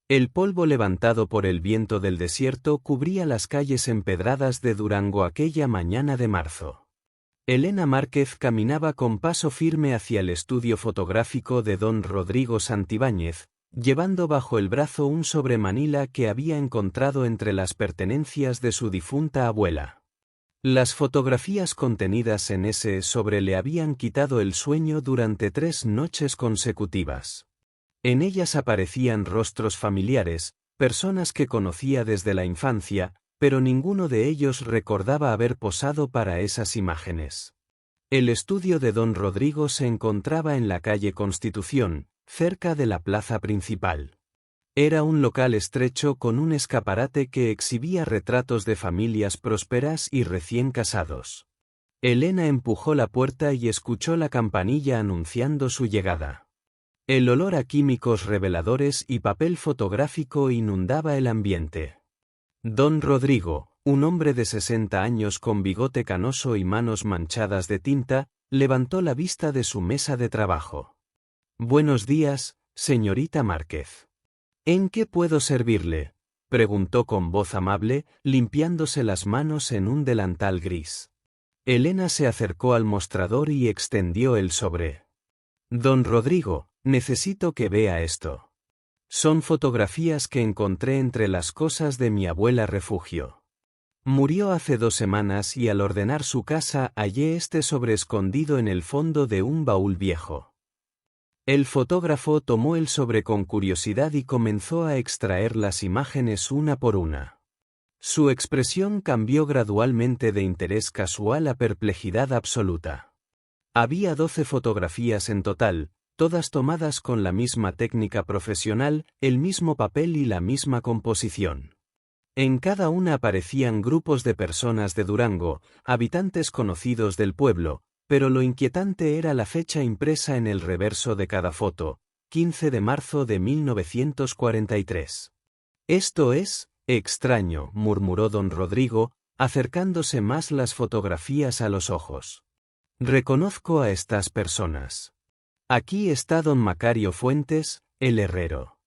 El polvo levantado por el viento del desierto cubría las calles empedradas de Durango aquella mañana de marzo. Elena Márquez caminaba con paso firme hacia el estudio fotográfico de don Rodrigo Santibáñez, llevando bajo el brazo un sobremanila que había encontrado entre las pertenencias de su difunta abuela. Las fotografías contenidas en ese sobre le habían quitado el sueño durante 3 noches consecutivas. En ellas aparecían rostros familiares, personas que conocía desde la infancia, pero ninguno de ellos recordaba haber posado para esas imágenes. El estudio de don Rodrigo se encontraba en la calle Constitución, cerca de la plaza principal. Era un local estrecho con un escaparate que exhibía retratos de familias prósperas y recién casados. Elena empujó la puerta y escuchó la campanilla anunciando su llegada. El olor a químicos reveladores y papel fotográfico inundaba el ambiente. Don Rodrigo, un hombre de 60 años con bigote canoso y manos manchadas de tinta, levantó la vista de su mesa de trabajo. «Buenos días, señorita Márquez». «¿En qué puedo servirle?», preguntó con voz amable, limpiándose las manos en un delantal gris. Elena se acercó al mostrador y extendió el sobre. «Don Rodrigo, necesito que vea esto. Son fotografías que encontré entre las cosas de mi abuela refugio. Murió hace 2 semanas y al ordenar su casa hallé este sobre escondido en el fondo de un baúl viejo». El fotógrafo tomó el sobre con curiosidad y comenzó a extraer las imágenes una por una. Su expresión cambió gradualmente de interés casual a perplejidad absoluta. Había 12 fotografías en total, todas tomadas con la misma técnica profesional, el mismo papel y la misma composición. En cada una aparecían grupos de personas de Durango, habitantes conocidos del pueblo, pero lo inquietante era la fecha impresa en el reverso de cada foto, 15 de marzo de 1943. «Esto es extraño», murmuró don Rodrigo, acercándose más las fotografías a los ojos. «Reconozco a estas personas. Aquí está don Macario Fuentes, el herrero.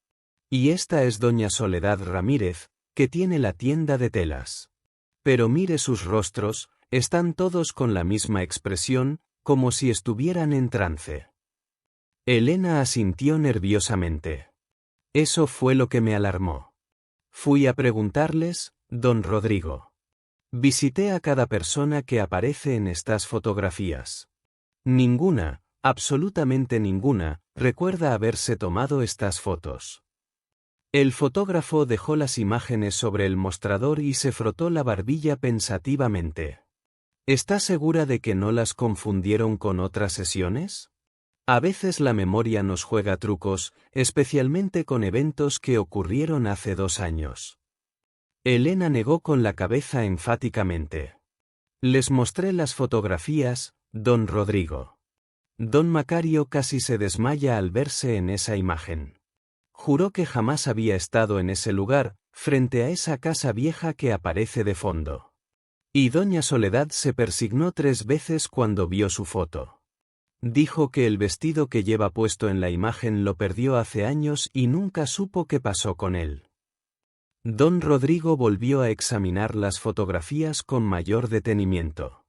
Y esta es doña Soledad Ramírez, que tiene la tienda de telas. Pero mire sus rostros, están todos con la misma expresión, como si estuvieran en trance». Elena asintió nerviosamente. «Eso fue lo que me alarmó. Fui a preguntarles, don Rodrigo. Visité a cada persona que aparece en estas fotografías. Ninguna, absolutamente ninguna, recuerda haberse tomado estas fotos». El fotógrafo dejó las imágenes sobre el mostrador y se frotó la barbilla pensativamente. «¿Está segura de que no las confundieron con otras sesiones? A veces la memoria nos juega trucos, especialmente con eventos que ocurrieron hace 2 años». Elena negó con la cabeza enfáticamente. «Les mostré las fotografías, don Rodrigo. Don Macario casi se desmaya al verse en esa imagen. Juró que jamás había estado en ese lugar, frente a esa casa vieja que aparece de fondo. Y doña Soledad se persignó 3 veces cuando vio su foto. Dijo que el vestido que lleva puesto en la imagen lo perdió hace años y nunca supo qué pasó con él». Don Rodrigo volvió a examinar las fotografías con mayor detenimiento.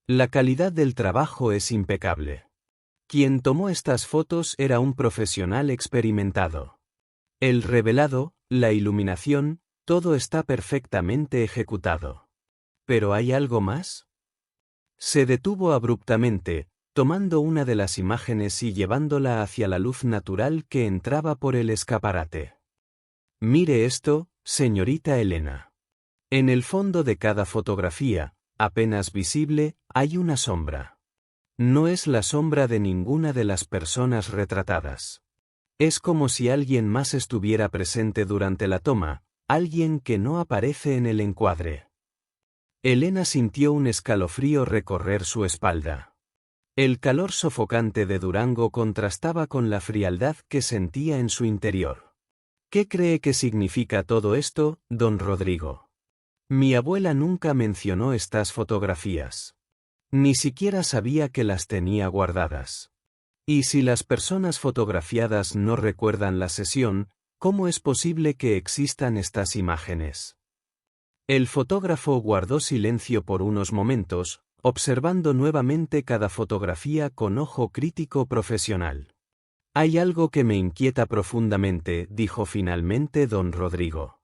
«La calidad del trabajo es impecable. Quien tomó estas fotos era un profesional experimentado. El revelado, la iluminación, todo está perfectamente ejecutado. ¿Pero hay algo más?». Se detuvo abruptamente, tomando una de las imágenes y llevándola hacia la luz natural que entraba por el escaparate. «Mire esto, señorita Elena. En el fondo de cada fotografía, apenas visible, hay una sombra. No es la sombra de ninguna de las personas retratadas. Es como si alguien más estuviera presente durante la toma, alguien que no aparece en el encuadre». Elena sintió un escalofrío recorrer su espalda. El calor sofocante de Durango contrastaba con la frialdad que sentía en su interior. «¿Qué cree que significa todo esto, don Rodrigo? Mi abuela nunca mencionó estas fotografías. Ni siquiera sabía que las tenía guardadas. Y si las personas fotografiadas no recuerdan la sesión, ¿Cómo es posible que existan estas imágenes? El fotógrafo guardó silencio por unos momentos, observando nuevamente cada fotografía con ojo crítico profesional. Hay algo que me inquieta profundamente, dijo finalmente don Rodrigo.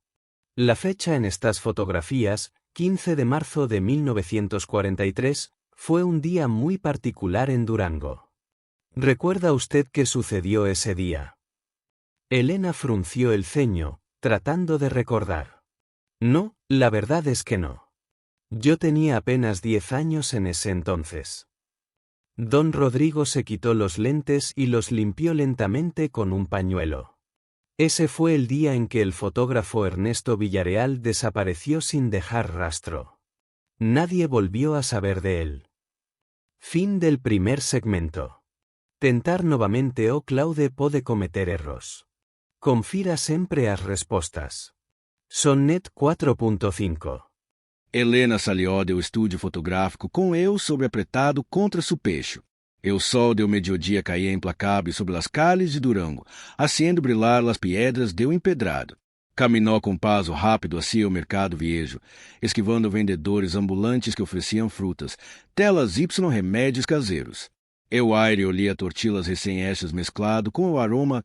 La fecha en estas fotografías, 15 de marzo de 1943, fue un día muy particular en Durango. ¿Recuerda usted qué sucedió ese día? Elena frunció el ceño, tratando de recordar. No, la verdad es que no. Yo tenía apenas 10 años en ese entonces. Don Rodrigo se quitó los lentes y los limpió lentamente con un pañuelo. Ese fue el día en que el fotógrafo Ernesto Villareal desapareció sin dejar rastro. Nadie volvió a saber de él. Fin del primer segmento. Tentar novamente o Claude pode cometer erros. Confira sempre as respostas. Sonnet 4.5. Helena salió do estúdio fotográfico com eu sobre apretado contra su pecho. O sol do mediodia caía implacável sobre as calles de Durango, haciendo brilhar las piedras do empedrado. Caminhou com passo rápido hacia o mercado viejo, esquivando vendedores ambulantes que ofereciam frutas, telas y remédios caseiros. O aire olia tortillas recém-hechas mesclado com o aroma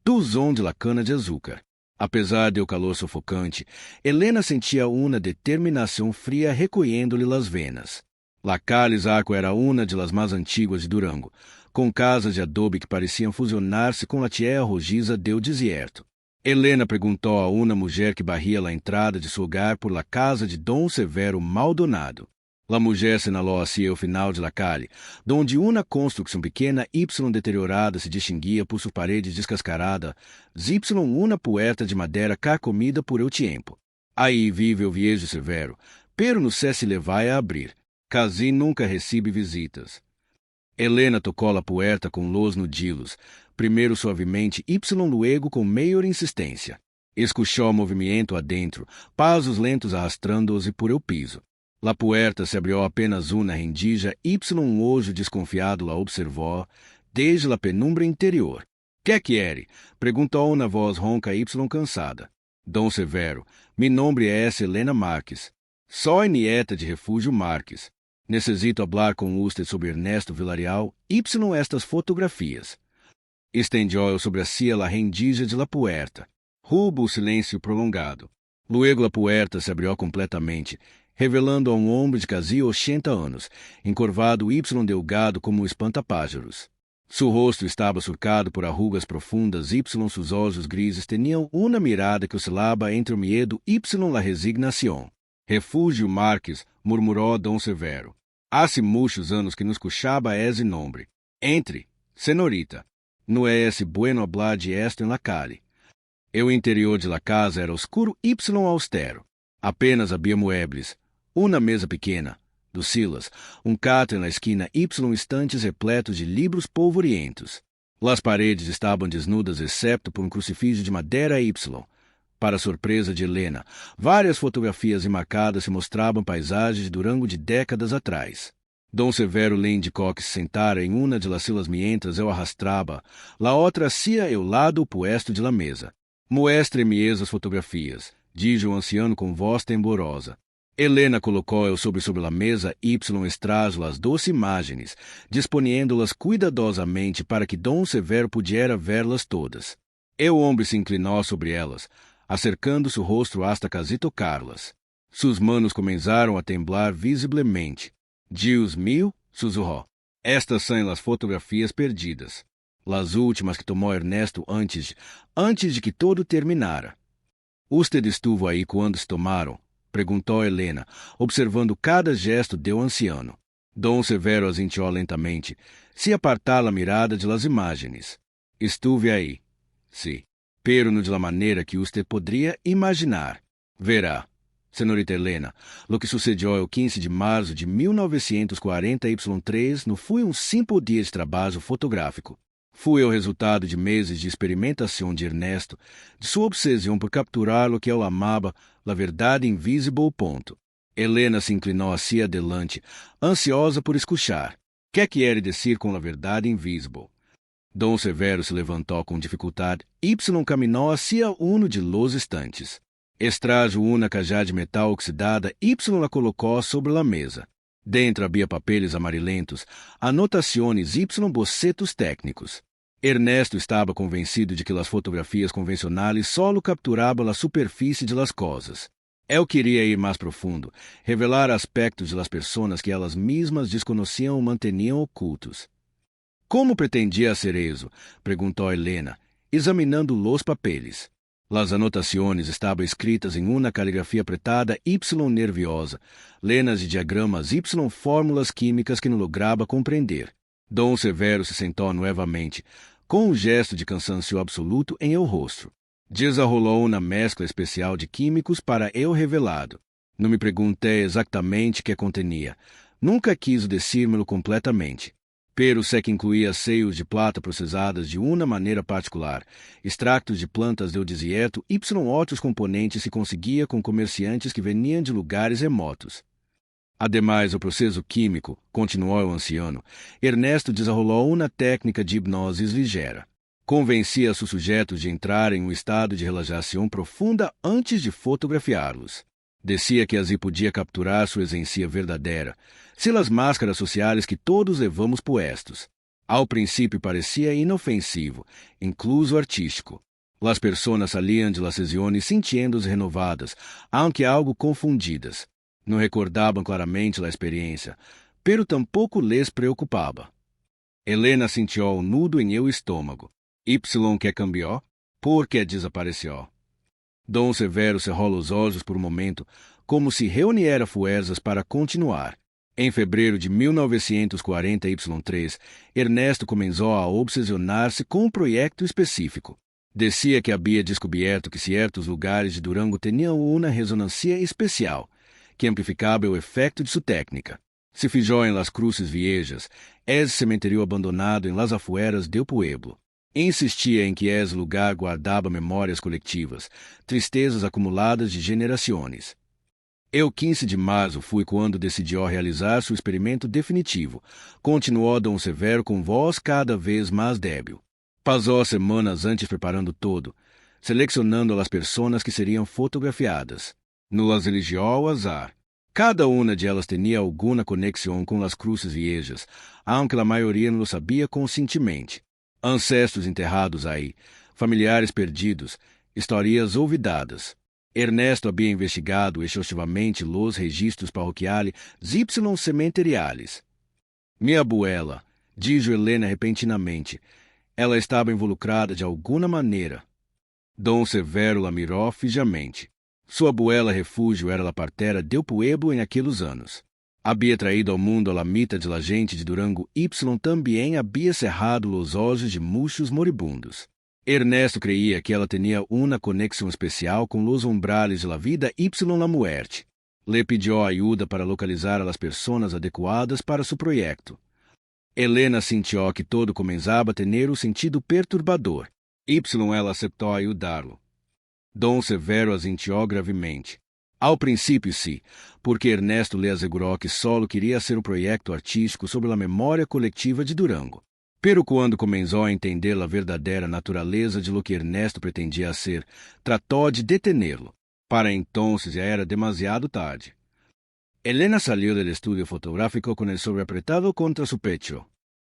do zon de la cana de açúcar. Apesar do calor sufocante, Helena sentia uma determinação fria recolhendo-lhe las venas. La Calle Arco era uma de las mais antiguas de Durango, com casas de adobe que pareciam fusionar-se com a tierra rojiza do deserto. Helena perguntou a uma mulher que barria a entrada de seu hogar por la casa de Dom Severo Maldonado. La mulher senalou hacia o final de la calle, donde uma construção pequena y deteriorada se distinguia por suas paredes descascaradas, y uma puerta de madeira carcomida por el tiempo. Aí vive o viejo Severo, pero não sei se le vai a abrir. Casi nunca recebe visitas. Helena tocou a puerta com los nudillos, primeiro suavemente y luego com maior insistência. Escuchou o movimento adentro, passos lentos arrastrando-se por el piso. La puerta se abriu apenas uma rendija y ojo desconfiado la observou, desde la penumbra interior. Que quiere? Perguntou uma voz ronca y cansada. Dom Severo, mi nombre es Helena Marques. Soy nieta de Refúgio Marques. Necessito hablar com usted sobre Ernesto Villareal y estas fotografias. Estendió sobre a la rendija de la puerta. Hubo o silêncio prolongado. Luego la puerta se abriu completamente, revelando a homem de quase 80 anos, encorvado y delgado como um espantapájaros. Su rosto estava surcado por arrugas profundas y sus olhos grises tinham uma mirada que oscilava entre o medo y la resignação. Refúgio Marques, murmurou Dom Severo. Hace muitos anos que nos escuchaba esse nome. Entre, senorita. Não é esse bueno hablar de esto en la calle. O interior de la casa era oscuro y austero. Apenas havia muebles, uma mesa pequena, dos Silas, catre na esquina y estantes repletos de livros polvorientos. Las paredes estavam desnudas excepto por crucifixo de madeira y. Para surpresa de Helena, várias fotografias enmarcadas se mostravam paisagens de Durango de décadas atrás. Dom Severo lhe indicou que se sentara em uma de las silas mientras eu arrastrava, la outra hacia o lado opuesto de la mesa. Muestre-me as fotografias, disse o anciano com voz temblorosa. Helena colocou-o sobre a mesa y extrajo as 12 imagens, disponiendo-las cuidadosamente para que Dom Severo pudiera verlas todas. O homem se inclinou sobre elas, acercando seu rosto hasta casi tocarlas. Sus manos começaram a temblar visivelmente. Dios mío, sussurrou. Estas são as fotografias perdidas. Las últimas que tomou Ernesto antes de que todo terminara. Usted estuvo aí quando se tomaram? Perguntou Helena, observando cada gesto do anciano. Dom Severo asintió lentamente, se apartar a mirada de las imagens. Estuve aí. Sí, pero no de la maneira que usted podría imaginar. Verá, señorita Helena, lo que sucedió el 15 de março de 1943 não foi simples dia de trabalho fotográfico. Foi o resultado de meses de experimentação de Ernesto, de sua obsessão por capturar o que ele amava, a verdade invisível. Helena se inclinou hacia adelante, ansiosa por escuchar. Que quiere dizer com a verdade invisível? Dom Severo se levantou com dificuldade. Y caminhou hacia uno de los estantes. Extrajo uma cajá de metal oxidada. Y la colocou sobre a mesa. Dentro havia papéis amarelentos, anotações y bocetos técnicos. Ernesto estava convencido de que as fotografias convencionais solo capturavam a superfície de las coisas. Ele queria ir mais profundo, revelar aspectos de las pessoas que elas mesmas desconheciam ou mantinham ocultos. Como pretendia ser isso? Perguntou Helena, examinando los papeles. Las anotações estavam escritas em uma caligrafia apretada Y nerviosa, lenas de diagramas Y, fórmulas químicas que não lograva compreender. Dom Severo se sentou novamente, com um gesto de cansaço absoluto em seu rosto. Desarrolou uma mescla especial de químicos para eu revelado. Não me perguntei exatamente o que contenia. Nunca quis decir-me-lo completamente. Pero sé que incluía seios de plata processadas de uma maneira particular, extractos de plantas de desierto y outros componentes se conseguia com comerciantes que veniam de lugares remotos. Ademais, o processo químico, continuou o anciano, Ernesto desarrolou uma técnica de hipnose ligeira. Convencia seus sujeitos de entrar em um estado de relaxação profunda antes de fotografiá-los. Dizia que assim podia capturar sua essência verdadeira, as máscaras sociais que todos levamos puestos. Ao princípio parecia inofensivo, incluso artístico. As pessoas saliam de las sesiones sentindo-se renovadas, aunque algo confundidas. Não recordavam claramente a experiência, pero tampouco les preocupava. Helena sentiu um nudo em seu estômago. Y que cambiou? Por que desapareceu? Dom Severo cerrou os olhos por um momento, como se reuniera forças para continuar. Em fevereiro de 1940 Y3, Ernesto começou a obsesionar-se com um projeto específico. Dizia que havia descoberto que certos lugares de Durango tinham uma ressonância especial, que amplificava o efeito de sua técnica. Se fijou em las Cruces Viejas, esse cemitério abandonado em las afueras del pueblo. Insistia em que esse lugar guardava memórias coletivas, tristezas acumuladas de gerações. Eu 15 de março fui quando decidiu realizar seu experimento definitivo. Continuou Dom Severo com voz cada vez mais débil. Passou semanas antes preparando todo, selecionando as pessoas que seriam fotografiadas. No las eligiu ao azar. Cada uma de elas tinha alguma conexão com as Cruces Viejas, aunque a maioria não lo sabia conscientemente. Ancestros enterrados aí, familiares perdidos, histórias olvidadas. Ernesto havia investigado exaustivamente los registros parroquiales y cementeriales. Minha abuela, dijo Helena repentinamente, ela estava involucrada de alguma maneira. Dom Severo la mirou fijamente. Sua abuela refúgio era a partera del pueblo em aqueles anos. Havia traído ao mundo a la mitad de la gente de Durango Y também havia cerrado os olhos de muchos moribundos. Ernesto creía que ela tinha uma conexão especial com los umbrales de la vida Y la muerte. Le pediu ajuda para localizar as pessoas adequadas para seu projeto. Helena sentiu que todo começava a ter o sentido perturbador. Y ela aceitou ajudá-lo. Dom Severo assentiu gravemente. Ao princípio, sim, porque Ernesto lhe assegurou que solo queria ser um projeto artístico sobre a memória coletiva de Durango. Pero quando começou a entender a verdadeira natureza de lo que Ernesto pretendia ser, tratou de detê-lo. Para então já era demasiado tarde. Helena salió del estudio fotográfico con el sobre apretado contra su pecho.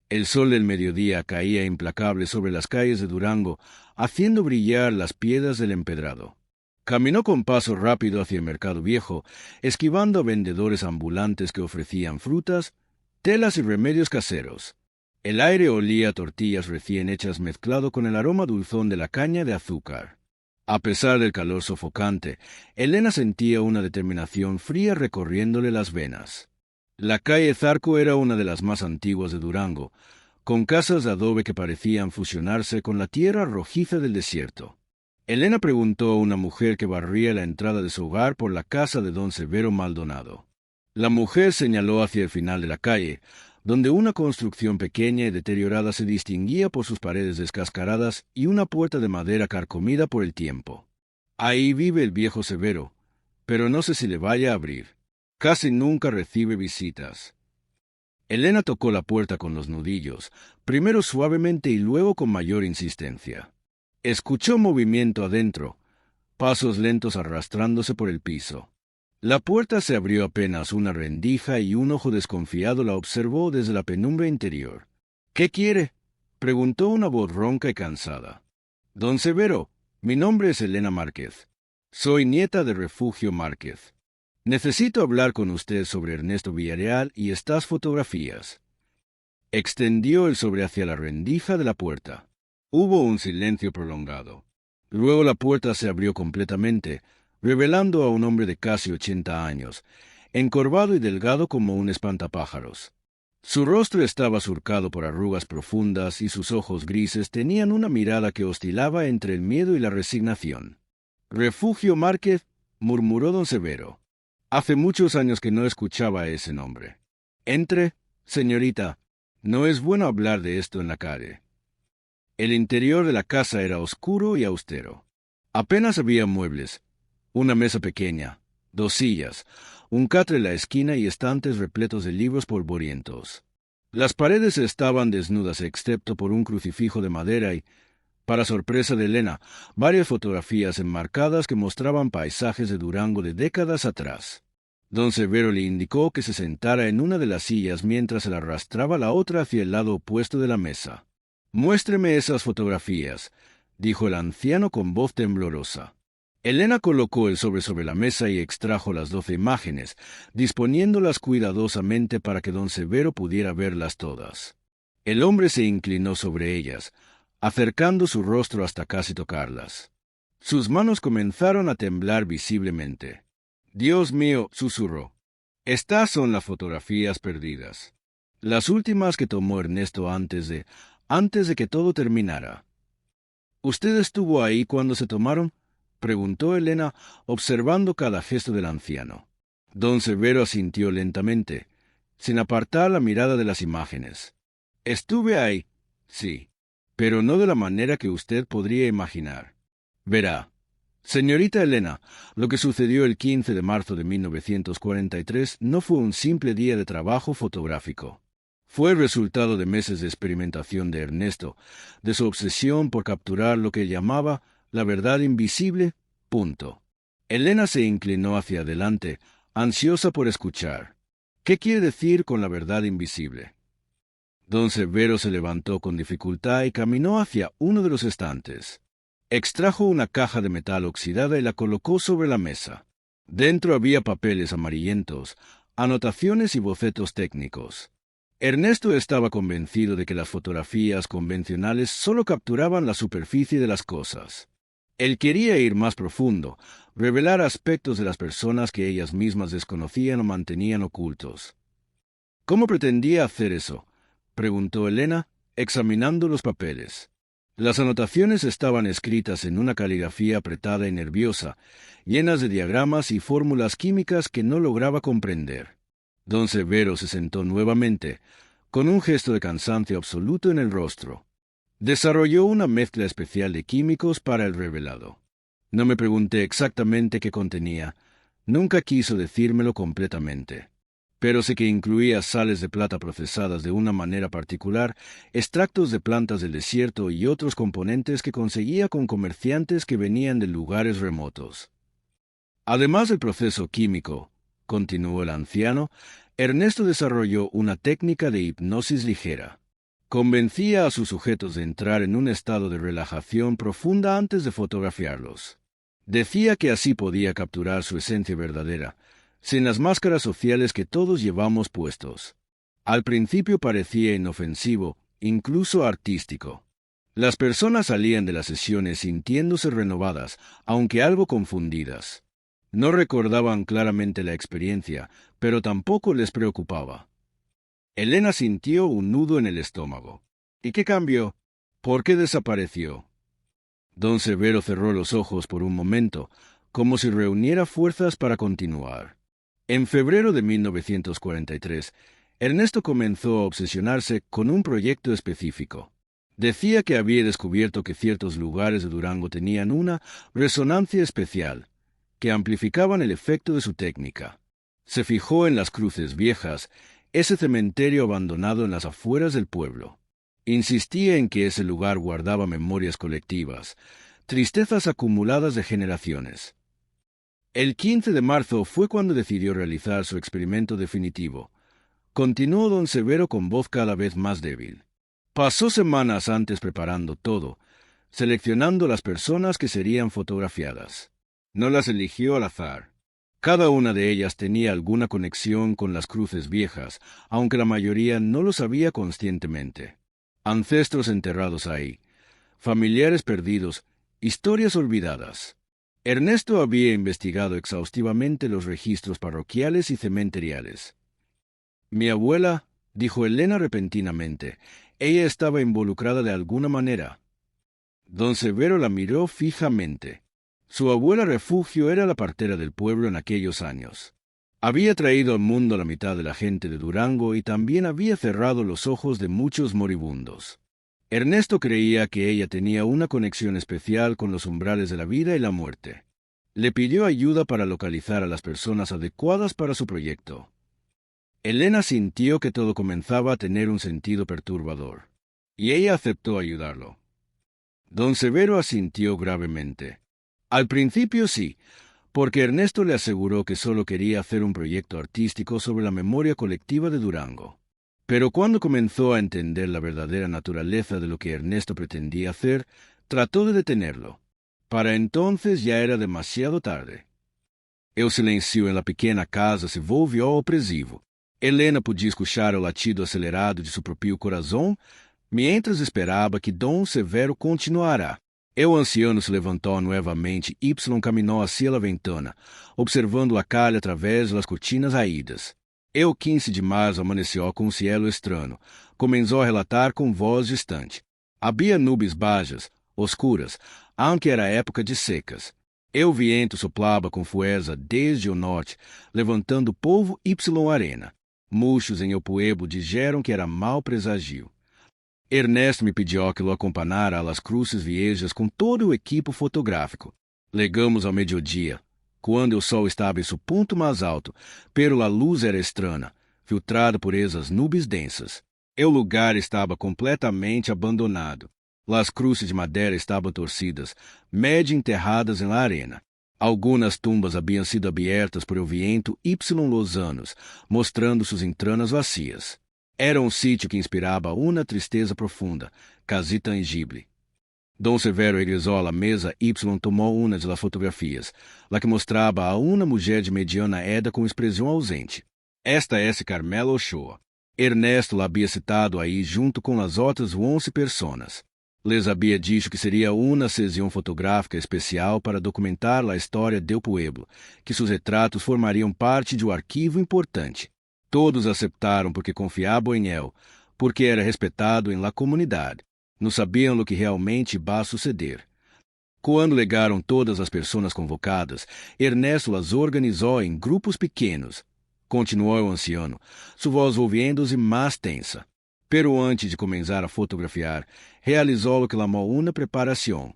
El sol del mediodía caía implacable sobre las calles de Durango, haciendo brillar las piedras del empedrado. Caminó con paso rápido hacia el mercado viejo, esquivando a vendedores ambulantes que ofrecían frutas, telas y remedios caseros. El aire olía a tortillas recién hechas mezclado con el aroma dulzón de la caña de azúcar. A pesar del calor sofocante, Helena sentía una determinación fría recorriéndole las venas. La calle Zarco era una de las más antiguas de Durango, con casas de adobe que parecían fusionarse con la tierra rojiza del desierto. Helena preguntó a una mujer que barría la entrada de su hogar por la casa de don Severo Maldonado. La mujer señaló hacia el final de la calle, donde una construcción pequeña y deteriorada se distinguía por sus paredes descascaradas y una puerta de madera carcomida por el tiempo. Ahí vive el viejo Severo, pero no sé si le vaya a abrir. Casi nunca recibe visitas. Elena tocó la puerta con los nudillos, primero suavemente y luego con mayor insistencia. Escuchó movimiento adentro, pasos lentos arrastrándose por el piso. La puerta se abrió apenas una rendija y un ojo desconfiado la observó desde la penumbra interior. —¿Qué quiere? —preguntó una voz ronca y cansada. —Don Severo, mi nombre es Elena Márquez. Soy nieta de Refugio Márquez. Necesito hablar con usted sobre Ernesto Villarreal y estas fotografías. Extendió el sobre hacia la rendija de la puerta. Hubo un silencio prolongado. Luego la puerta se abrió completamente, revelando a un hombre de casi 80 años, encorvado y delgado como un espantapájaros. Su rostro estaba surcado por arrugas profundas y sus ojos grises tenían una mirada que oscilaba entre el miedo y la resignación. —Refugio Márquez —murmuró don Severo—. Hace muchos años que no escuchaba ese nombre. —Entre, señorita. No es bueno hablar de esto en la calle. El interior de la casa era oscuro y austero. Apenas había muebles, una mesa pequeña, 2 sillas, un catre en la esquina y estantes repletos de libros polvorientos. Las paredes estaban desnudas excepto por un crucifijo de madera y, para sorpresa de Elena, varias fotografías enmarcadas que mostraban paisajes de Durango de décadas atrás. Don Severo le indicó que se sentara en una de las sillas mientras él arrastraba la otra hacia el lado opuesto de la mesa. —Muéstreme esas fotografías —dijo el anciano con voz temblorosa. Elena colocó el sobre la mesa y extrajo las 12 imágenes, disponiéndolas cuidadosamente para que don Severo pudiera verlas todas. El hombre se inclinó sobre ellas, acercando su rostro hasta casi tocarlas. Sus manos comenzaron a temblar visiblemente. —Dios mío —susurró—, estas son las fotografías perdidas. Las últimas que tomó Ernesto antes de que todo terminara. —¿Usted estuvo ahí cuando se tomaron? —preguntó Elena, observando cada gesto del anciano. Don Severo asintió lentamente, sin apartar la mirada de las imágenes. —Estuve ahí, sí, pero no de la manera que usted podría imaginar. Verá, señorita Elena, lo que sucedió el 15 de marzo de 1943 no fue un simple día de trabajo fotográfico. Fue el resultado de meses de experimentación de Ernesto, de su obsesión por capturar lo que llamaba la verdad invisible. Punto. Elena se inclinó hacia adelante, ansiosa por escuchar. ¿Qué quiere decir con la verdad invisible? Don Severo se levantó con dificultad y caminó hacia uno de los estantes. Extrajo una caja de metal oxidada y la colocó sobre la mesa. Dentro había papeles amarillentos, anotaciones y bocetos técnicos. Ernesto estaba convencido de que las fotografías convencionales solo capturaban la superficie de las cosas. Él quería ir más profundo, revelar aspectos de las personas que ellas mismas desconocían o mantenían ocultos. —¿Cómo pretendía hacer eso? —preguntó Elena, examinando los papeles. Las anotaciones estaban escritas en una caligrafía apretada y nerviosa, llenas de diagramas y fórmulas químicas que no lograba comprender. Don Severo se sentó nuevamente, con un gesto de cansancio absoluto en el rostro. Desarrolló una mezcla especial de químicos para el revelado. No me pregunté exactamente qué contenía. Nunca quiso decírmelo completamente. Pero sé que incluía sales de plata procesadas de una manera particular, extractos de plantas del desierto y otros componentes que conseguía con comerciantes que venían de lugares remotos. Además del proceso químico, continuó el anciano, Ernesto desarrolló una técnica de hipnosis ligera. Convencía a sus sujetos de entrar en un estado de relajación profunda antes de fotografiarlos. Decía que así podía capturar su esencia verdadera, sin las máscaras sociales que todos llevamos puestos. Al principio parecía inofensivo, incluso artístico. Las personas salían de las sesiones sintiéndose renovadas, aunque algo confundidas. No recordaban claramente la experiencia, pero tampoco les preocupaba. Elena sintió un nudo en el estómago. ¿Y qué cambió? ¿Por qué desapareció? Don Severo cerró los ojos por un momento, como si reuniera fuerzas para continuar. En febrero de 1943, Ernesto comenzó a obsesionarse con un proyecto específico. Decía que había descubierto que ciertos lugares de Durango tenían una resonancia especial, que amplificaban el efecto de su técnica. Se fijó en las cruces viejas, ese cementerio abandonado en las afueras del pueblo. Insistía en que ese lugar guardaba memorias colectivas, tristezas acumuladas de generaciones. El 15 de marzo fue cuando decidió realizar su experimento definitivo. Continuó don Severo con voz cada vez más débil. Pasó semanas antes preparando todo, seleccionando las personas que serían fotografiadas. No las eligió al azar. Cada una de ellas tenía alguna conexión con las cruces viejas, aunque la mayoría no lo sabía conscientemente. Ancestros enterrados ahí, familiares perdidos, historias olvidadas. Ernesto había investigado exhaustivamente los registros parroquiales y cementeriales. Mi abuela, dijo Elena repentinamente, ella estaba involucrada de alguna manera. Don Severo la miró fijamente. Su abuela refugio era la partera del pueblo en aquellos años. Había traído al mundo a la mitad de la gente de Durango y también había cerrado los ojos de muchos moribundos. Ernesto creía que ella tenía una conexión especial con los umbrales de la vida y la muerte. Le pidió ayuda para localizar a las personas adecuadas para su proyecto. Elena sintió que todo comenzaba a tener un sentido perturbador, y ella aceptó ayudarlo. Don Severo asintió gravemente. Al principio sí, porque Ernesto le aseguró que solo quería hacer un proyecto artístico sobre la memoria colectiva de Durango. Pero cuando comenzó a entender la verdadera naturaleza de lo que Ernesto pretendía hacer, trató de detenerlo. Para entonces já era demasiado tarde. O silêncio na pequena casa se volvió opressivo. Helena podia escuchar o latido acelerado de seu próprio coração, mientras esperava que Dom Severo continuara. O anciano se levantou novamente y caminhou hacia a ventana, observando a calle através das cortinas raídas. O 15 de março amanheceu com um cielo estranho. Começou a relatar com voz distante. Havia nuvens baixas, oscuras, aunque era época de secas. O viento soplava com fuerza desde o norte, levantando polvo y arena. Muchos em o pueblo dijeron que era mau presagio. Ernesto me pediu que lo acompanhara a las cruces viejas com todo o equipo fotográfico. Legamos ao meio-dia, quando o sol estava em seu ponto mais alto, pero a luz era estranha, filtrada por essas nuvens densas. O lugar estava completamente abandonado. Las cruces de madeira estavam torcidas, medio enterradas na arena. Algumas tumbas haviam sido abertas por el viento y los anos, mostrando suas entranas vacias. Era um sítio que inspirava uma tristeza profunda, quase tangível. Dom Severo regresou à mesa y tomou uma de las fotografias, la que mostrava a uma mulher de mediana edad com expressão ausente. Esta é Carmela Ochoa. Ernesto la havia citado aí junto com as outras 11 pessoas. Les havia dito que seria uma sessão fotográfica especial para documentar a história do pueblo, que seus retratos formariam parte de um arquivo importante. Todos aceitaram porque confiavam em ele, porque era respeitado em la comunidade. Não sabiam o que realmente ia suceder. Quando legaram todas as pessoas convocadas, Ernesto las organizou em grupos pequenos. Continuou o anciano, sua voz volviendo-se mais tensa. Pero antes de começar a fotografiar, realizou o que chamou uma preparação.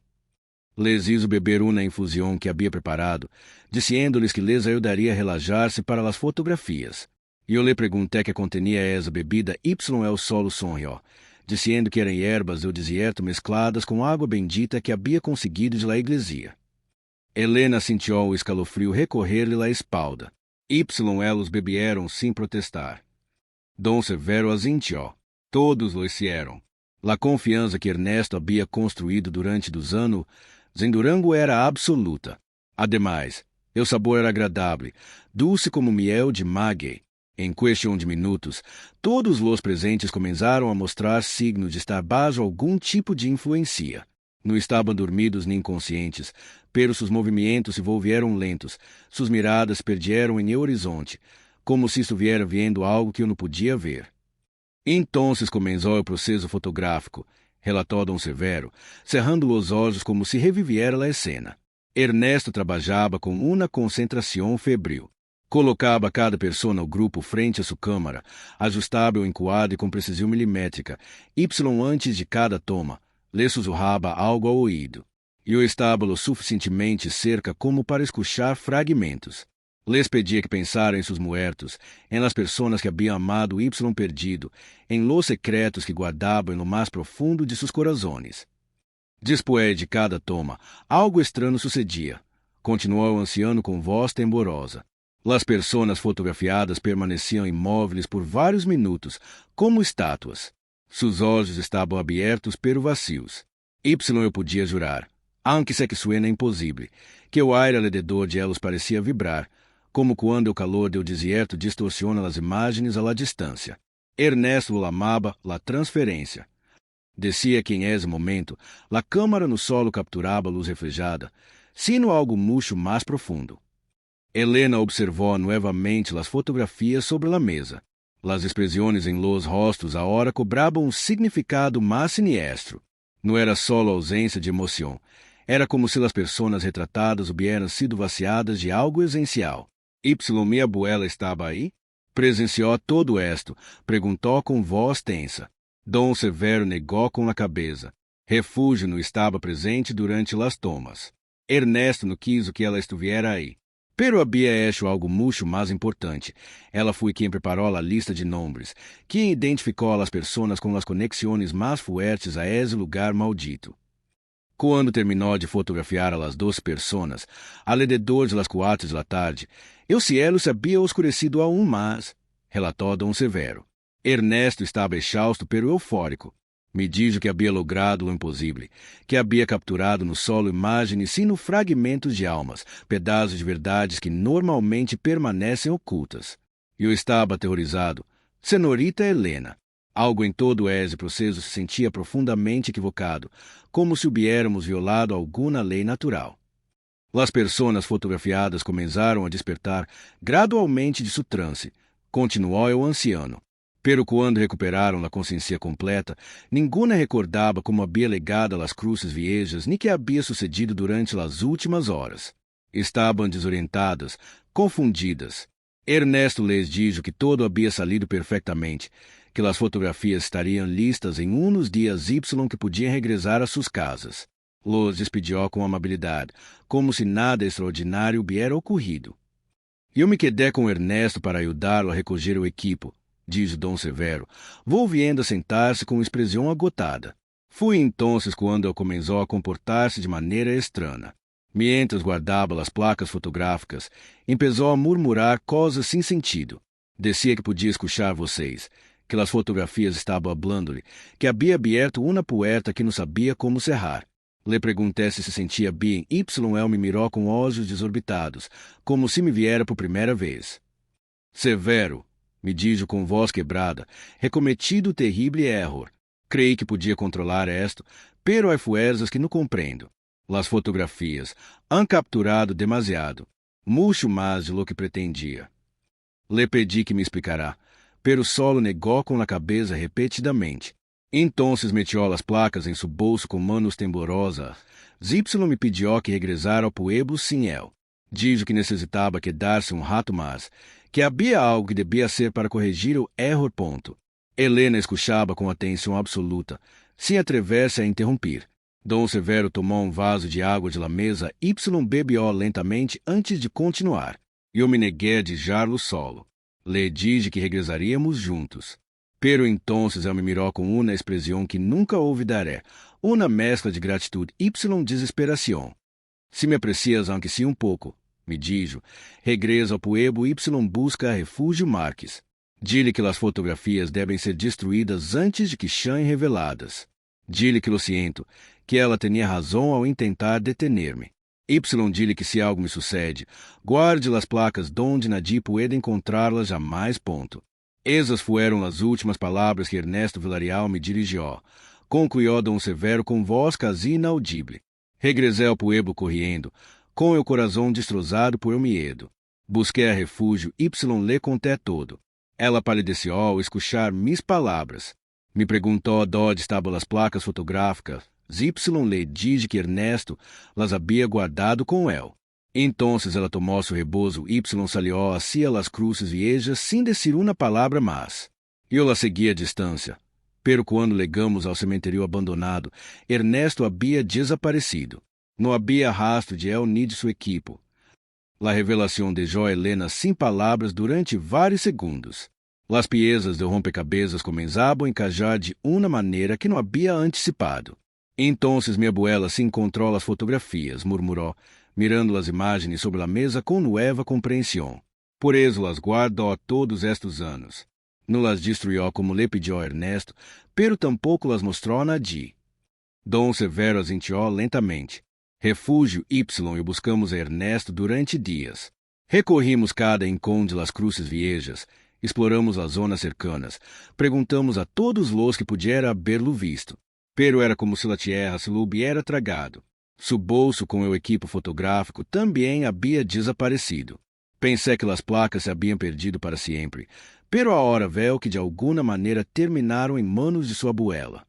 Les hizo beber uma infusão que havia preparado, dizendo-lhes que les ajudaria a relajar-se para as fotografias. Eu lhe perguntei que contenia essa bebida y el solo sonrió, dizendo que eram ervas do deserto mescladas com água bendita que havia conseguido de la igreja. Helena sentiu o escalofrio recorrer-lhe la espalda. Y elos bebieron sem protestar. Dom Severo asintió. Todos lo hicieron. La confiança que Ernesto havia construído durante os anos em Durango era absoluta. Ademais, o sabor era agradável, dulce como miel de maguey. Em questão de minutos, todos os presentes começaram a mostrar signos de estar baixo algum tipo de influência. Não estavam dormidos nem conscientes, pero seus movimentos se volvieron lentos, suas miradas perderam em el horizonte, como se estivesse vendo algo que eu não podia ver. Então começou o processo fotográfico, relatou Dom Severo, cerrando os olhos como se reviviera a cena. Ernesto trabalhava com uma concentração febril. Colocava cada pessoa no grupo frente a sua câmara, ajustava o enquadro com precisão milimétrica, y antes de cada toma, lhe sussurrava algo ao ouído. Eu estava lo suficientemente cerca como para escuchar fragmentos. Les pedia que pensaran em sus muertos, en las personas que habiam amado Y perdido, en los secretos que guardavam en lo mais profundo de sus corazones. Después de cada toma, algo estranho sucedia. Continuou o anciano com voz temorosa. Las personas fotografiadas permaneciam imóveis por vários minutos, como estátuas. Sus olhos estavam abertos pero vacios. Eu podia jurar, aunque sé que suena impossível, que o aire alrededor de elas parecia vibrar, como quando o calor do deserto distorciona as imagens a la distância. Ernesto o amava la transferência. Decía que em esse momento, la câmara no solo capturava a luz reflejada, sino algo mucho mais profundo. Helena observou novamente as fotografias sobre a mesa. Las expressões em los rostos agora cobravam um significado mais siniestro. Não era só a ausência de emoção. Era como se as pessoas retratadas hubieran sido vaciadas de algo essencial. Minha abuela estava aí? Presenciou todo esto, perguntou com voz tensa. Dom Severo negou com a cabeça. Refúgio não estava presente durante las tomas. Ernesto não quis que ela estivesse aí. Pero havia hecho algo muito mais importante. Ela foi quem preparou a lista de nomes, quem identificou as pessoas com as conexões mais fortes a esse lugar maldito. Quando terminou de fotografiar as duas pessoas, alrededor das 4 da tarde, o cielo se havia oscurecido aún mais, relatou Dom Severo. Ernesto estava exausto pero eufórico. Me diz que havia logrado o impossível, que havia capturado no solo imagens sino fragmentos de almas, pedaços de verdades que normalmente permanecem ocultas. Eu estava aterrorizado. Senhorita Helena. Algo em todo esse processo se sentia profundamente equivocado, como se hubiéramos violado alguma lei natural. As pessoas fotografiadas começaram a despertar gradualmente de seu trance, continuou o anciano. Pero quando recuperaram a consciência completa, ninguém recordava como havia legado as cruzes viejas nem que havia sucedido durante as últimas horas. Estavam desorientadas, confundidas. Ernesto les dijo que todo havia salido perfeitamente, que as fotografias estariam listas em uns dias Y que podiam regressar a suas casas. Los despediu com amabilidade, como se nada extraordinário hubiera ocorrido. Eu me quedei com Ernesto para ajudá-lo a recolher o equipo, diz Dom Severo, volviendo a sentar-se com expressão agotada. Foi então quando ele começou a comportar-se de maneira estranha. Mientras guardava as placas fotográficas, começou a murmurar coisas sem sentido. Dizia que podia escuchar vocês, que as fotografias estavam hablando-lhe, que havia aberto uma puerta que não sabia como cerrar. Le perguntei se sentia bem. Ele me mirou com olhos desorbitados, como se me viera por primeira vez. Severo, me dijo com voz quebrada, recometido terrível erro. Creí que podia controlar esto, pero há fuerzas que não compreendo. Las fotografias han capturado demasiado, mucho mais de lo que pretendia. Le pedi que me explicará, pero solo negou com a cabeça repetidamente. Entonces metió as placas em seu bolso com manos temblorosas. Y me pediu que regressara ao pueblo sem él. Dijo que necessitava quedar-se rato mais, que havia algo que devia ser para corrigir o erro. Helena escuchava com atenção absoluta, sem atrever-se a interromper. Dom Severo tomou vaso de água de la mesa. Y bebió lentamente antes de continuar. Eu me neguei a deixá-lo solo. Le dije que regressaríamos juntos. Pero entonces ele me mirou com uma expressão que nunca olvidaré, uma mescla de gratitude y desesperação. Se me aprecias aunque sea um pouco, me dijo, regresa ao pueblo Y busca refúgio Marques. Dile que as fotografias devem ser destruídas antes de que sean reveladas. Dile que lo siento, que ela tinha razão ao intentar detener-me. Y dile que se algo me sucede, guarde as placas donde nadie puede encontrá-las jamais. Essas foram as últimas palavras que Ernesto Villarreal me dirigiu. Concluiu Dom Severo com voz quase inaudível. Regressei ao pueblo correndo, com o coração destrozado por el miedo. Busquei a refúgio. Y le contei todo. Ela palideceu ao escuchar mis palavras. Me perguntou onde estavam as placas fotográficas. Y le dije que Ernesto las havia guardado com él. Entonces ela tomou seu rebozo. Y salió hacia las cruces viejas sem dizer uma palavra mais. Eu la segui à distância. Pero quando legamos ao cemitério abandonado, Ernesto havia desaparecido. Não havia rastro de él ni de sua equipo. La revelación dejó a Helena sin palabras durante vários segundos. Las piezas do rompecabezas comenzavam a encajar de uma maneira que não havia antecipado. Entonces minha abuela se encontrou las fotografias, murmurou, mirando as imagens sobre a mesa com nueva compreensão. Por eso las guardo todos estes anos. Não las destruiu como le pediu Ernesto, pero tampouco las mostrou a nadie. Dom Severo assentiu lentamente. Refúgio Y e buscamos a Ernesto durante dias. Recorrimos cada rincón de las Cruces Viejas, exploramos as zonas cercanas, perguntamos a todos los que pudiera haberlo visto. Pero era como se la tierra se lo hubiera tragado. Su bolso com o equipo fotográfico também havia desaparecido. Pensei que as placas se haviam perdido para sempre, pero agora veo que de alguma maneira terminaram em manos de sua abuela.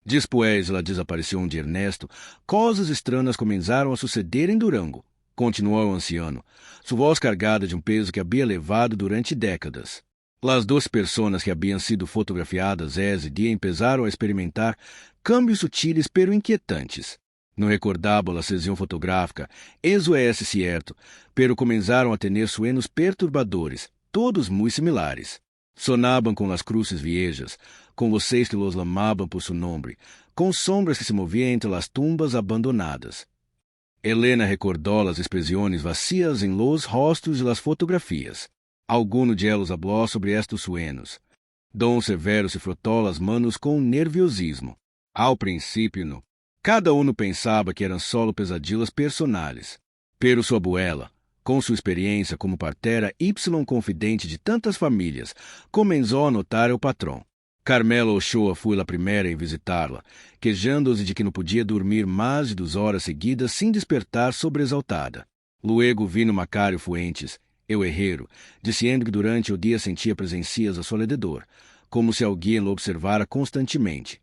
Depois da desaparição de Ernesto, coisas estranhas começaram a suceder em Durango, continuou o anciano, sua voz cargada de peso que havia levado durante décadas. As 2 pessoas que haviam sido fotografiadas esse dia empezaram a experimentar cambios sutiles pero inquietantes. Não recordavam a sessão fotográfica, isso é certo, pero começaram a ter sueños perturbadores, todos muito similares. Sonavam com as Cruces Viejas, com os 6 que los lamavam por seu nome, com sombras que se moviam entre as tumbas abandonadas. Helena recordou as expressões vacias em los rostos de las fotografias. Alguno de elos habló sobre estes sueños. Dom Severo se frotou as manos com nerviosismo. Ao princípio, no. Cada um pensava que eram solo pesadillas personales. Pero sua abuela, com sua experiência como partera Y confidente de tantas famílias, começou a notar o patrão. Carmela Ochoa foi a primeira em visitá-la, queixando-se de que não podia dormir mais de 2 horas seguidas sem despertar sobreexaltada. Luego vino Macário Fuentes, o herreiro, dizendo que durante o dia sentia presencias a seu alrededor, como se alguém o observara constantemente.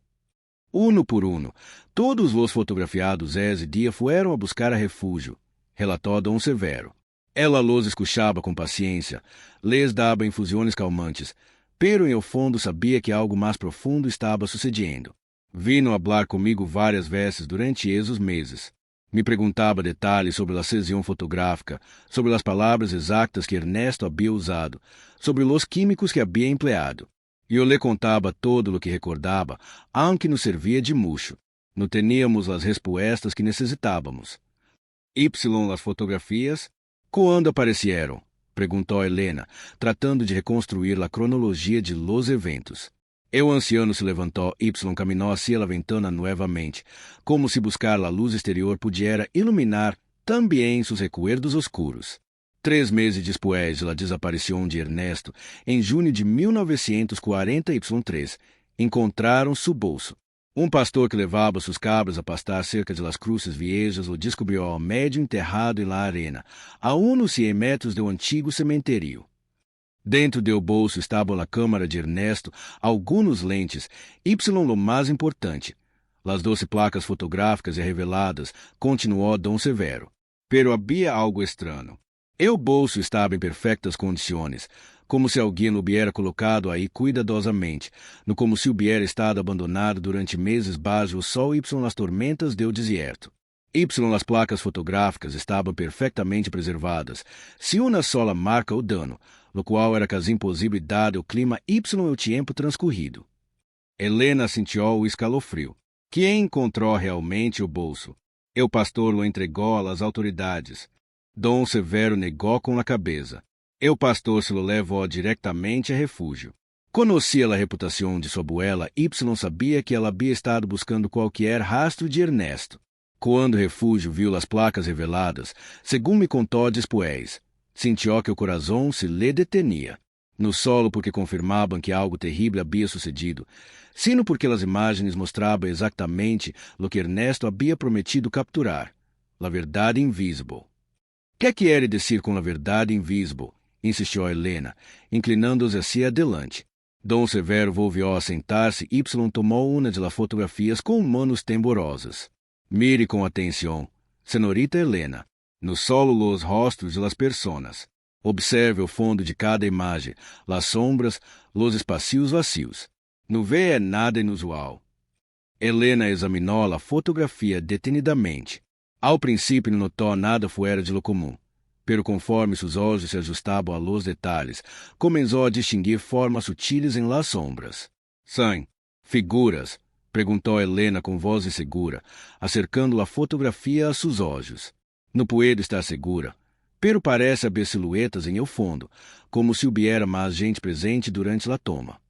Uno por uno, todos os fotografiados esse dia foram a buscar a refúgio, relatou Dom Severo. Ela los escuchava com paciência, les dava infusões calmantes, pero em o fundo sabia que algo mais profundo estava sucedendo. Vino hablar comigo várias vezes durante esses meses. Me perguntava detalhes sobre a sessão fotográfica, sobre as palavras exatas que Ernesto havia usado, sobre os químicos que havia empleado. E eu lhe contava todo o que recordava, aunque nos servia de mucho. Não teníamos as respostas que necessitávamos. Y las fotografias? Quando apareceram? Perguntou Helena, tratando de reconstruir a cronologia de los eventos. O anciano se levantou Y caminhou hacia a ventana novamente, como se buscar a luz exterior pudiera iluminar também seus recuerdos oscuros. 3 meses depois da desaparição de Ernesto, em junho de 1940 encontraram seu bolso. Pastor que levava seus cabras a pastar cerca de las Cruces Viejas o descobriu ao médio enterrado em la arena, a unos 100 metros do antigo cemitério. Dentro do bolso estava a câmara de Ernesto, alguns lentes, Y lo mais importante. Las 12 placas fotográficas e reveladas, continuou Dom Severo. Pero havia algo estranho. O bolso estava em perfeitas condições, como se alguém o hubiera colocado aí cuidadosamente, no como se hubiera estado abandonado durante meses bajo o sol Y nas tormentas do deserto. Y las placas fotográficas estavam perfeitamente preservadas, se uma sola marca o dano, lo qual era quase impossível dado o clima Y e o tempo transcorrido. Helena sentiu o escalofrio. Quem encontrou realmente o bolso? O pastor lo entregou às autoridades. Dom Severo negou com a cabeça. O pastor se lo levou diretamente a refúgio. Conhecia a reputação de sua abuela, Y sabia que ela havia estado buscando qualquer rastro de Ernesto. Quando o refúgio viu as placas reveladas, segundo me contou depois, sentiu que o coração se lhe detenia. No solo porque confirmavam que algo terrível havia sucedido, sino porque as imagens mostravam exatamente o que Ernesto havia prometido capturar, a verdade invisível. Que quer dizer com a verdade invisível? Insistiu Helena, inclinando-se hacia adelante. Dom Severo volviu a sentar-se e Y tomou uma de las fotografias com manos temborosas. Mire com atenção, senhorita Helena, no solo los rostros de las personas. Observe o fundo de cada imagem, las sombras, los espacios vazios. Não vê nada inusual. Helena examinou a fotografia detenidamente. Ao princípio não notou nada fora de lo comum, pero conforme sus olhos se ajustavam a los detalhes, comenzó a distinguir formas sutiles em las sombras. «São figuras?» perguntou Helena com voz insegura, acercando a fotografia a seus olhos. «No puedo estar segura, pero parece haver silhuetas em el fundo, como se hubiera mais gente presente durante la toma».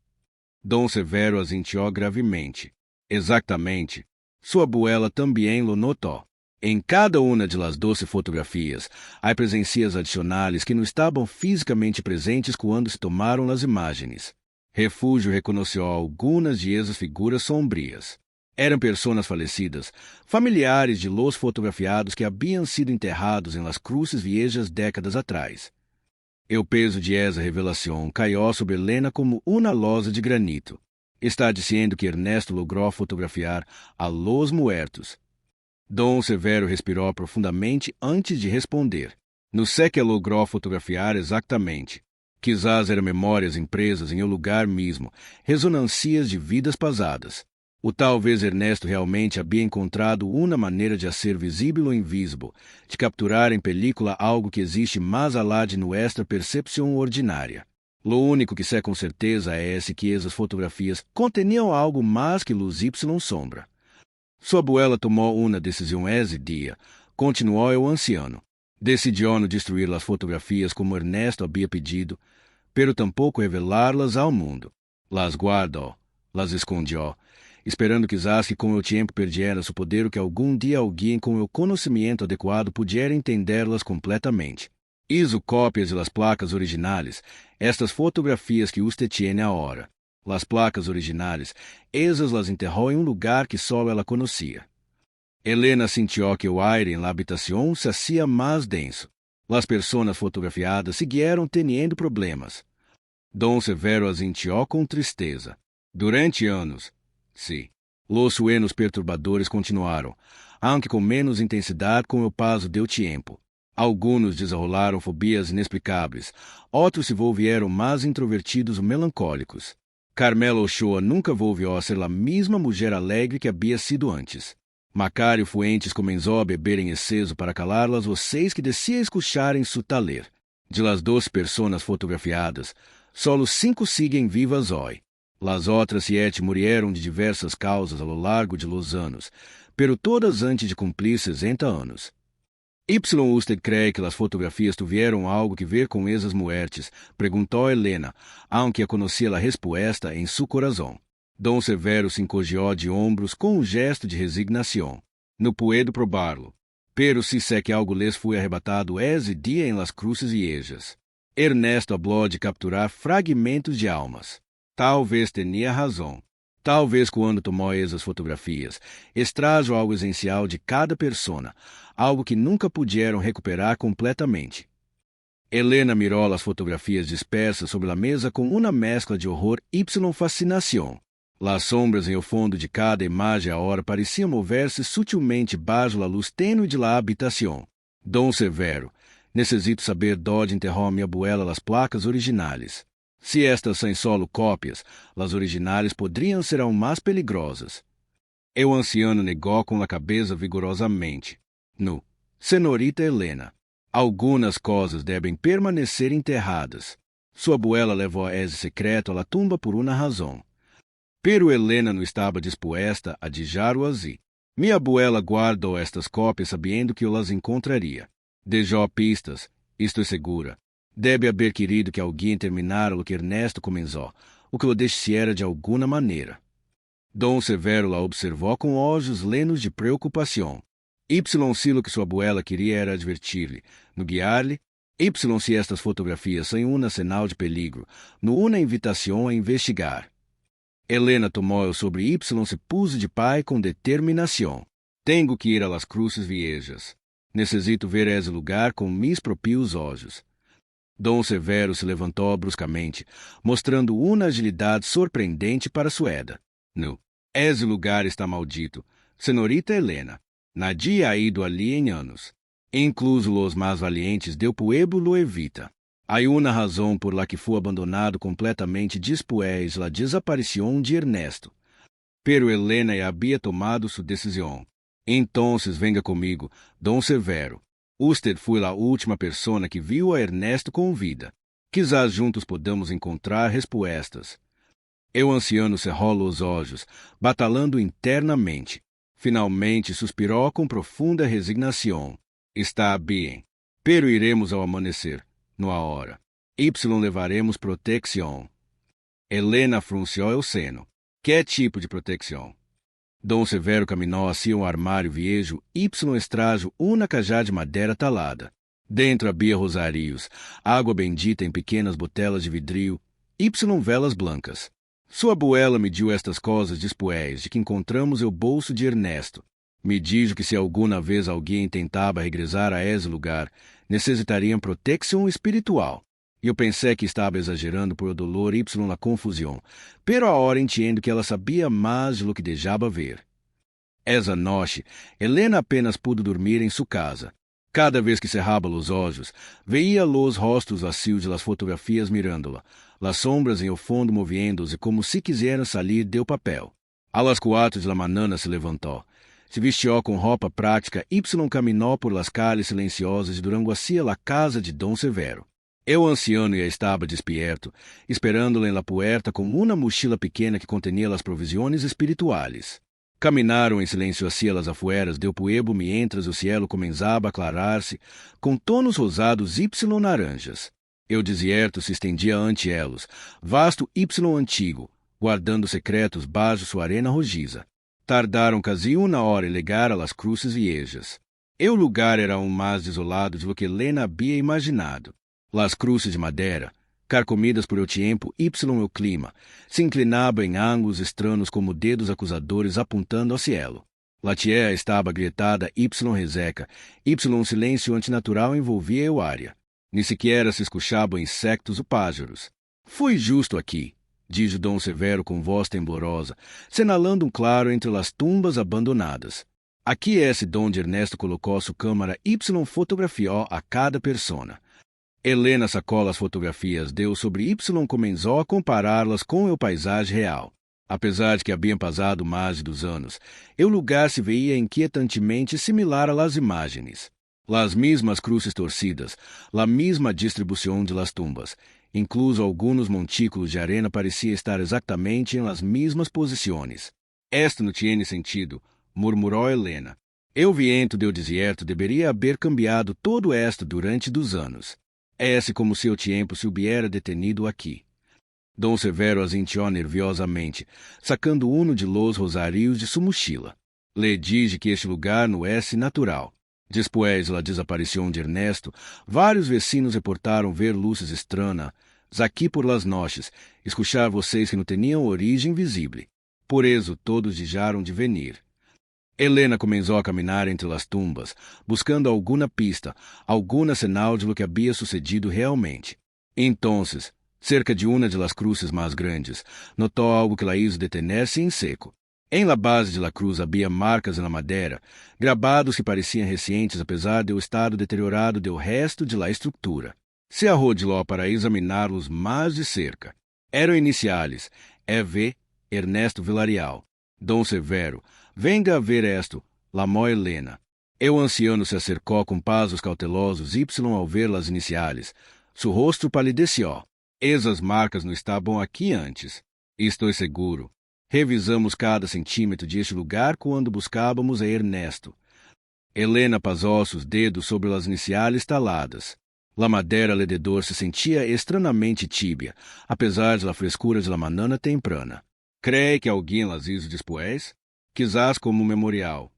Dom Severo assentiu gravemente. «Exatamente. Sua abuela também lo notou. Em cada uma de las 12 fotografias, há presencias adicionais que não estavam fisicamente presentes quando se tomaram as imagens. Refúgio reconheceu algumas de essas figuras sombrias. Eram pessoas falecidas, familiares de los fotografiados que haviam sido enterrados em las cruces viejas décadas atrás. O peso de essa revelação caiu sobre Helena como uma losa de granito. Está dizendo que Ernesto logrou fotografiar a los muertos. Dom Severo respirou profundamente antes de responder. Não sei que logrou fotografiar exatamente. Quizás eram memórias impresas em um lugar mesmo, ressonâncias de vidas passadas. Ou talvez Ernesto realmente havia encontrado uma maneira de ser visível ou invisível, de capturar em película algo que existe mais além de nossa percepção ordinária. Lo único que sei com certeza é que essas fotografias continham algo mais que luz y sombra. Sua abuela tomou uma decisão esse dia, continuou o anciano. Decidiu não destruir as fotografias como Ernesto havia pedido, pero tampouco revelá-las ao mundo. Las guardou, las escondió, esperando quizás que com o tempo perdiera seu poder que algum dia alguém com o conhecimento adequado pudiera entendê-las completamente. Hizo cópias de las placas originais, estas fotografias que usted tiene agora. Las placas originais, essas las enterrou em um lugar que só ela conhecia. Helena sentiu que o aire em la habitação se hacía mais denso. Las pessoas fotografiadas siguieron teniendo problemas. Dom Severo assentiu com tristeza. Durante anos, sí, los sueños perturbadores continuaram, aunque com menos intensidade com o paso do tempo. Alguns desenrolaram fobias inexplicáveis, outros se volvieron mais introvertidos ou melancólicos. Carmela Ochoa nunca volvió a ser a mesma mulher alegre que havia sido antes. Macário Fuentes começou a beber em excesso para calar las voces que descia escuchar em su taller. De las 12 pessoas fotografiadas, solo 5 siguen vivas hoy. Las outras 7 murieron de diversas causas a lo largo de los anos, pero todas antes de cumplir 60 anos. ¿Usted cree que las fotografias tuvieron algo que ver com essas muertes? Perguntou Helena, aunque conhecia a resposta em su coração. Dom Severo se encogió de ombros com um gesto de resignação. Não puedo probarlo, pero si sé que algo les foi arrebatado esse dia em las cruces viejas. Ernesto habló de capturar fragmentos de almas. Talvez tenha razão. Talvez quando tomou essas fotografias, extrajo algo essencial de cada persona, algo que nunca puderam recuperar completamente. Helena mirou as fotografias dispersas sobre a mesa com uma mescla de horror y fascinação. Las sombras em o fundo de cada imagem agora pareciam mover-se sutilmente bajo a luz tênue de la habitação. Dom Severo, necessito saber dónde enterrou minha abuela as placas originais. Se estas são solo cópias, as originais poderiam ser aún mais peligrosas. O anciano negou com a cabeça vigorosamente. No, senhorita Helena, algumas coisas devem permanecer enterradas. Sua abuela levou esse secreto à la tumba por uma razão. Pero Helena não estava disposta a deixar-o assim. Minha abuela guardou estas cópias sabendo que eu las encontraria. Deixou pistas, isto é segura. Deve haver querido que alguém terminara o que Ernesto começou, o que o desciera de alguma maneira. Dom Severo la observou com olhos lenos de preocupação. Se lo que sua abuela queria era advertir-lhe, no guiar-lhe, se estas fotografias são uma sinal de peligro, no uma invitação a investigar. Helena tomou sobre se pôs de pai com determinação. Tenho que ir a las cruces viejas. Necessito ver esse lugar com mis propios olhos. Dom Severo se levantou bruscamente, mostrando uma agilidade surpreendente para Sueda. Não, esse lugar está maldito, senhorita Helena. Nadie ha ido ali em anos. Incluso os mais valientes del pueblo lo evita. Há uma razão por la que foi abandonado completamente después la desaparição de Ernesto. Pero Helena ya había tomado sua decisão. Entonces venga comigo, Dom Severo. Usted foi a última persona que viu a Ernesto com vida. Quizás juntos podamos encontrar respostas. O anciano cerrou os olhos, batalhando internamente. Finalmente suspirou com profunda resignação. Está bem. Pero iremos ao amanhecer, no a hora. Y levaremos proteção. Helena frunciu o seno. Que tipo de proteção? Dom Severo caminhou hacia um armário viejo, y extrajo uma cajá de madeira talada. Dentro havia rosarios, água bendita em pequenas botelas de vidrio, y velas blancas. Sua abuela mediu estas coisas después de que encontramos o bolso de Ernesto. Me dijo que se alguma vez alguém tentava regressar a esse lugar, necessitariam proteção espiritual. Eu pensei que estava exagerando por o dolor y na confusão, pero agora entendo que ela sabia mais de lo que desejava ver. Essa noite, Helena apenas pudo dormir em sua casa. Cada vez que cerrava os olhos, veía os rostos vazios de las fotografias mirándola, las sombras em o fundo moviendo-se como se quisieran salir do papel. A las 4 de la mañana se levantou. Se vestiu com roupa prática y caminhou por las calles silenciosas de Durango hacia la casa de Dom Severo. O anciano já estava despierto, esperando-la em la puerta com uma mochila pequena que contenia las provisões espirituais. Caminaram em silêncio hacia las afueras del pueblo mientras o cielo começava a aclarar-se com tonos rosados y naranjas. O deserto se estendia ante elos, vasto y antigo, guardando secretos bajo sua arena rojiza. Tardaram quase uma hora em legar a las cruces viejas. O lugar era mais desolado de lo que Helena havia imaginado. Las cruces de madeira, carcomidas por el tiempo y o clima, se inclinavam em ângulos estranhos como dedos acusadores apontando ao cielo. La tierra estava agrietada y reseca, y silêncio antinatural envolvia o área. Ni sequer se escuchavam insectos ou pássaros. Foi justo aqui, diz Dom Severo com voz temblorosa, senalando claro entre las tumbas abandonadas. Aqui é donde Ernesto colocou sua câmara y fotografiou a cada persona. Helena sacou as fotografias, deu sobre y começou a compará-las com o paisagem real. Apesar de que haviam passado mais de 2 anos, o lugar se veía inquietantemente similar a las imagens. Las mismas cruces torcidas, la misma distribuição de las tumbas, incluso alguns montículos de arena parecia estar exatamente em las mismas posições. Esto não tiene sentido, murmurou Helena. O viento do deserto deveria haver cambiado todo esto durante 2 anos. É como se o tempo se hubiera detenido aqui. Dom Severo asintió nerviosamente, sacando de los rosarios de sua mochila. Le dije que este lugar não é natural. Depois da desaparição de Ernesto, vários vecinos reportaram ver luzes estranhas aqui por las noches, escuchar vocês que não tinham origem visível. Por isso, todos dejaram de venir. Helena começou a caminhar entre as tumbas, buscando alguma pista, algum sinal de lo que havia sucedido realmente. Então, cerca de uma de las cruces mais grandes, notou algo que la hizo detener-se em seco. Em la base de la cruz havia marcas na madeira, grabados que pareciam recentes apesar do estado deteriorado do resto de la estrutura. Se arrodilhou para examiná-los mais de cerca. Eram iniciais, E.V. Ernesto Villarreal. Dom Severo, venga ver esto, lamó Helena. O anciano se acercou com passos cautelosos y ao ver las iniciales. Su rosto palideceu. Essas marcas não estavam aqui antes. Estou seguro. Revisamos cada centímetro deste lugar quando buscávamos a Ernesto. Helena pasou seus dedos sobre as iniciais taladas. La madeira alrededor se sentia estranhamente tíbia, apesar da frescura de la manhã temprana. Cree que alguém las hizo después? Quizás como memorial.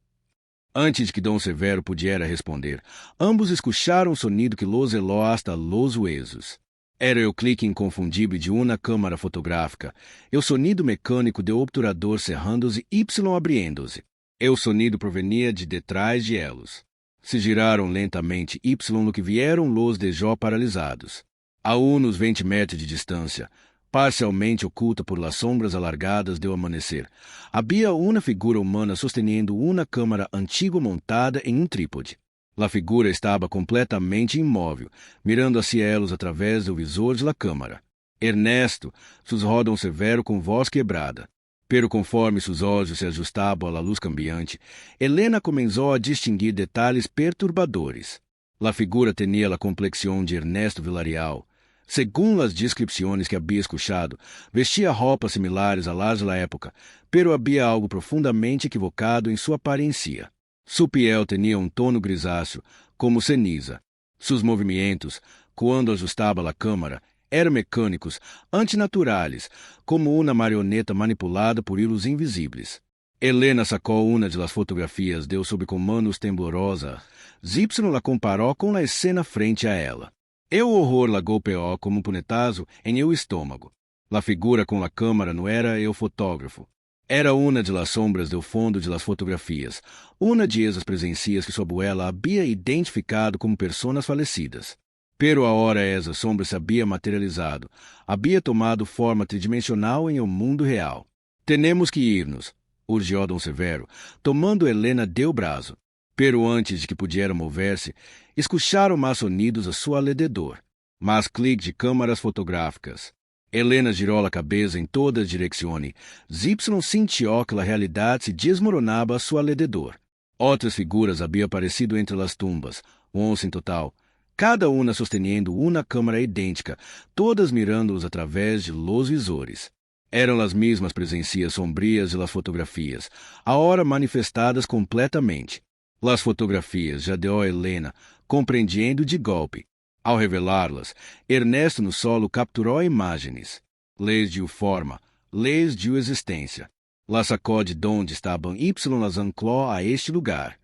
Antes de que Dom Severo pudiera responder, ambos escucharam o sonido que los heló hasta los huesos. Era o clique inconfundível de uma câmara fotográfica, o sonido mecânico do obturador cerrando-se y abriendo-se. O sonido provenia de detrás de elos. Se giraram lentamente y no que vieram los deixou paralisados. A uns 20 metros de distância, parcialmente oculta por las sombras alargadas do amanhecer, havia uma figura humana sosteniendo uma câmara antiga montada em trípode. La figura estava completamente imóvel, mirando hacia elos através do visor de la câmara. Ernesto, sussurrou Dom Severo com voz quebrada. Pero conforme seus olhos se ajustavam à luz cambiante, Helena começou a distinguir detalhes perturbadores. La figura tenía la complexión de Ernesto Villarreal. Según las descripciones que había escuchado, vestia roupas similares a las de la época, pero había algo profundamente equivocado em sua aparência. Su piel tenía un tono grisáceo, como ceniza. Sus movimentos, quando ajustaba la câmara, eram mecânicos, antinaturales, como uma marioneta manipulada por hilos invisíveis. Helena sacou uma de las fotografias, deu sob com manos temblorosas. Zipson la comparou com a escena frente a ela. E o horror la golpeou como um punetazo em el estômago. La figura com la câmara não era el fotógrafo. Era uma de las sombras do fundo de las fotografias, uma de esas presencias que sua abuela havia identificado como personas falecidas. Pero agora essa sombra se havia materializado, havia tomado forma tridimensional em o mundo real. Tenemos que ir-nos, urgiu Dom Severo, tomando Helena del braço. Pero antes de que pudiera mover-se, escucharam mais sonidos a seu alrededor. Mais clique de câmaras fotográficas. Helena girou a cabeça em todas as direções. Zipson sentiu que a realidade se desmoronava a seu alrededor. Outras figuras haviam aparecido entre as tumbas, 11 em total, cada uma sosteniendo uma câmara idêntica, todas mirando-os através de los visores. Eram as mesmas presencias sombrias de las fotografias, agora manifestadas completamente. Las fotografias já deu a Helena, compreendendo de golpe. Ao revelá-las, Ernesto no solo capturou imagens. Les dio forma, les dio existência. Las sacó de donde estavam y las ancló a este lugar.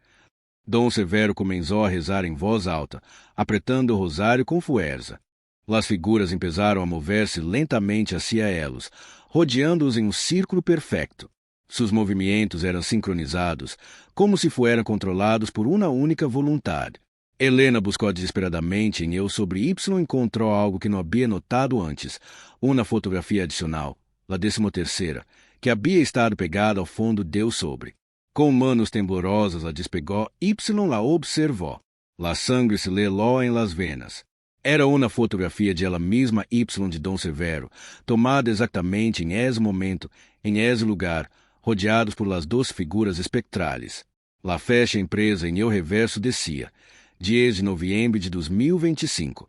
Dom Severo começou a rezar em voz alta, apretando o rosário com fuerza. Las figuras empezaram a mover-se lentamente hacia elos, rodeando-os em um círculo perfeito. Seus movimentos eram sincronizados, como se fueran controlados por uma única vontade. Helena buscou desesperadamente em eu sobre Y e encontrou algo que não havia notado antes, uma fotografia adicional, a 13ª, que havia estado pegada ao fundo deu sobre. Com manos temblorosas a despegou, Y la observou. La sangre se le helou em las venas. Era uma fotografia de ela mesma Y de Dom Severo, tomada exatamente em esse momento, em esse lugar, rodeados por las 2 figuras espectrales. La fecha impresa em el reverso decía: 10 de novembro de 2025.